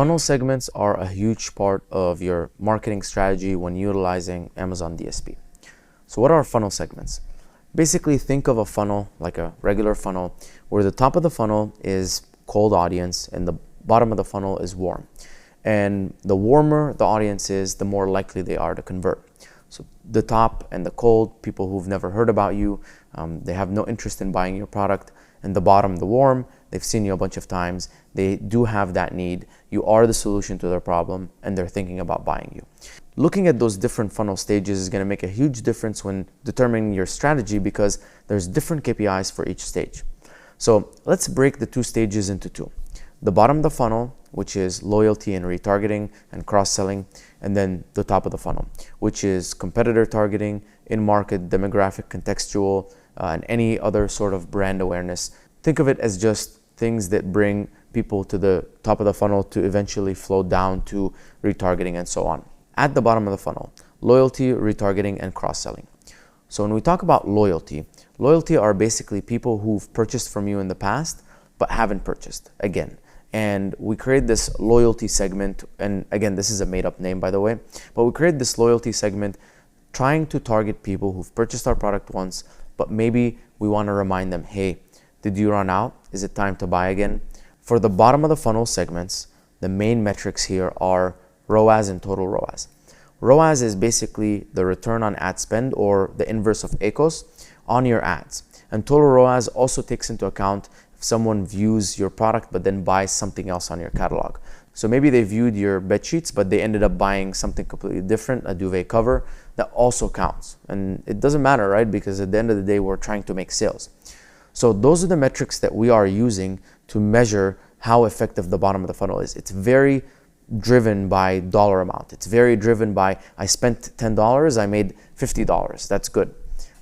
Funnel segments are a huge part of your marketing strategy when utilizing Amazon DSP. So what are funnel segments? Basically, think of a funnel like a regular funnel where the top of the funnel is cold audience and the bottom of the funnel is warm. And the warmer the audience is, the more likely they are to convert. So the top and the cold, people who've never heard about you, they have no interest in buying your product. And the bottom, the warm, they've seen you a bunch of times. They do have that need. You are the solution to their problem and they're thinking about buying you. Looking at those different funnel stages is going to make a huge difference when determining your strategy because there's different KPIs for each stage. So let's break the two stages into two. The bottom of the funnel, which is loyalty and retargeting and cross-selling, and then the top of the funnel, which is competitor targeting, in-market, demographic, contextual, and any other sort of brand awareness. Think of it as just things that bring people to the top of the funnel to eventually flow down to retargeting and so on. At the bottom of the funnel, loyalty, retargeting, and cross-selling. So when we talk about loyalty are basically people who've purchased from you in the past but haven't purchased again. And we create this loyalty segment, and again, this is a made-up name, by the way, but we create this loyalty segment trying to target people who've purchased our product once, but maybe we want to remind them, hey, did you run out? Is it time to buy again? For the bottom of the funnel segments, the main metrics here are ROAS and total ROAS. ROAS is basically the return on ad spend, or the inverse of ACoS, on your ads. And total ROAS also takes into account if someone views your product but then buys something else on your catalog. So maybe they viewed your bed sheets but they ended up buying something completely different, a duvet cover. That also counts. And it doesn't matter, right? Because at the end of the day, we're trying to make sales. So those are the metrics that we are using to measure how effective the bottom of the funnel is. It's very driven by dollar amount. It's very driven by, I spent $10, I made $50. That's good.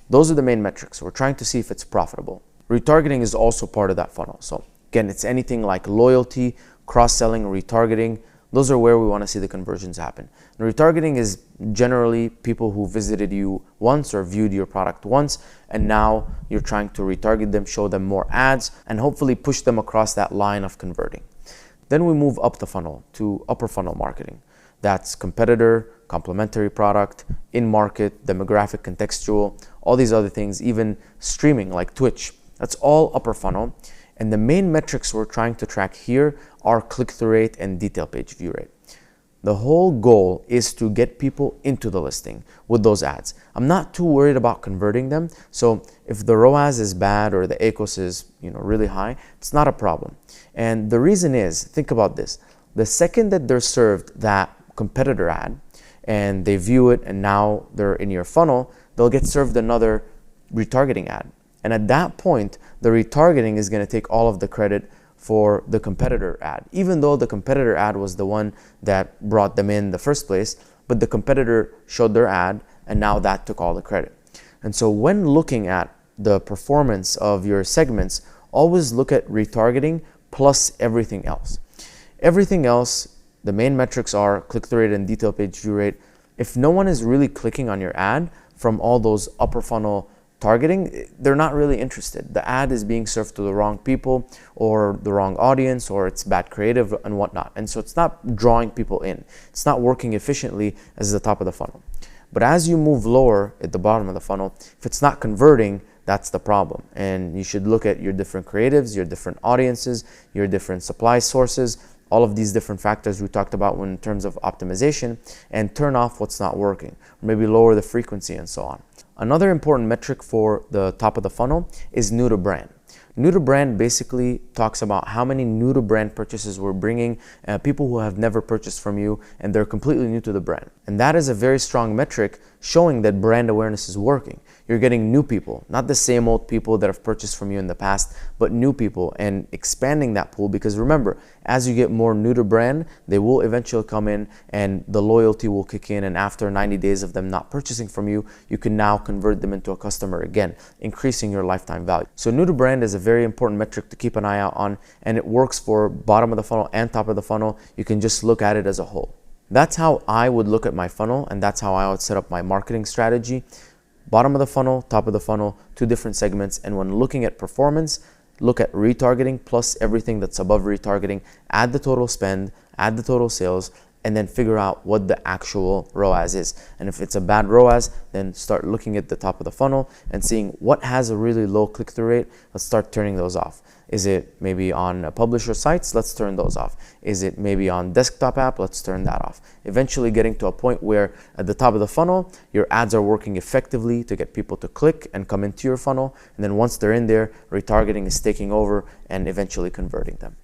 Those are the main metrics. We're trying to see if it's profitable. Retargeting is also part of that funnel. So again, it's anything like loyalty, cross-selling, retargeting. Those are where we want to see the conversions happen. And retargeting is generally people who visited you once or viewed your product once, and now you're trying to retarget them, show them more ads, and hopefully push them across that line of converting. Then we move up the funnel to upper funnel marketing. That's competitor, complementary product, in-market, demographic, contextual, all these other things, even streaming like Twitch. That's all upper funnel. And the main metrics we're trying to track here are click-through rate and detail page view rate. The whole goal is to get people into the listing with those ads. I'm not too worried about converting them. So if the ROAS is bad or the ACoS is really high, it's not a problem. And the reason is, think about this. The second that they're served that competitor ad and they view it and now they're in your funnel, they'll get served another retargeting ad. And at that point, the retargeting is going to take all of the credit for the competitor ad, even though the competitor ad was the one that brought them in the first place, but the competitor showed their ad and now that took all the credit. And so when looking at the performance of your segments, always look at retargeting plus everything else. Everything else, the main metrics are click-through rate and detail page view rate. If no one is really clicking on your ad from all those upper funnel targeting, they're not really interested. The ad is being served to the wrong people or the wrong audience, or it's bad creative and whatnot. And so it's not drawing people in. It's not working efficiently as the top of the funnel. But as you move lower at the bottom of the funnel, if it's not converting, that's the problem. And you should look at your different creatives, your different audiences, your different supply sources, all of these different factors we talked about in terms of optimization, and turn off what's not working, or maybe lower the frequency and so on. Another important metric for the top of the funnel is new to brand. New to brand basically talks about how many new to brand purchases we're bringing, people who have never purchased from you and they're completely new to the brand. And that is a very strong metric showing that brand awareness is working. You're getting new people, not the same old people that have purchased from you in the past, but new people, and expanding that pool, because remember, as you get more new to brand, they will eventually come in and the loyalty will kick in, and after 90 days of them not purchasing from you, you can now convert them into a customer again, increasing your lifetime value. So new to brand is a very important metric to keep an eye out on, and it works for bottom of the funnel and top of the funnel. You can just look at it as a whole. That's how I would look at my funnel, and that's how I would set up my marketing strategy. Bottom of the funnel, top of the funnel, two different segments. And when looking at performance, look at retargeting plus everything that's above retargeting, add the total spend, add the total sales, and then figure out what the actual ROAS is. And if it's a bad ROAS, then start looking at the top of the funnel and seeing what has a really low click-through rate. Let's start turning those off. Is it maybe on publisher sites? Let's turn those off. Is it maybe on desktop app? Let's turn that off. Eventually getting to a point where at the top of the funnel, your ads are working effectively to get people to click and come into your funnel. And then once they're in there, retargeting is taking over and eventually converting them.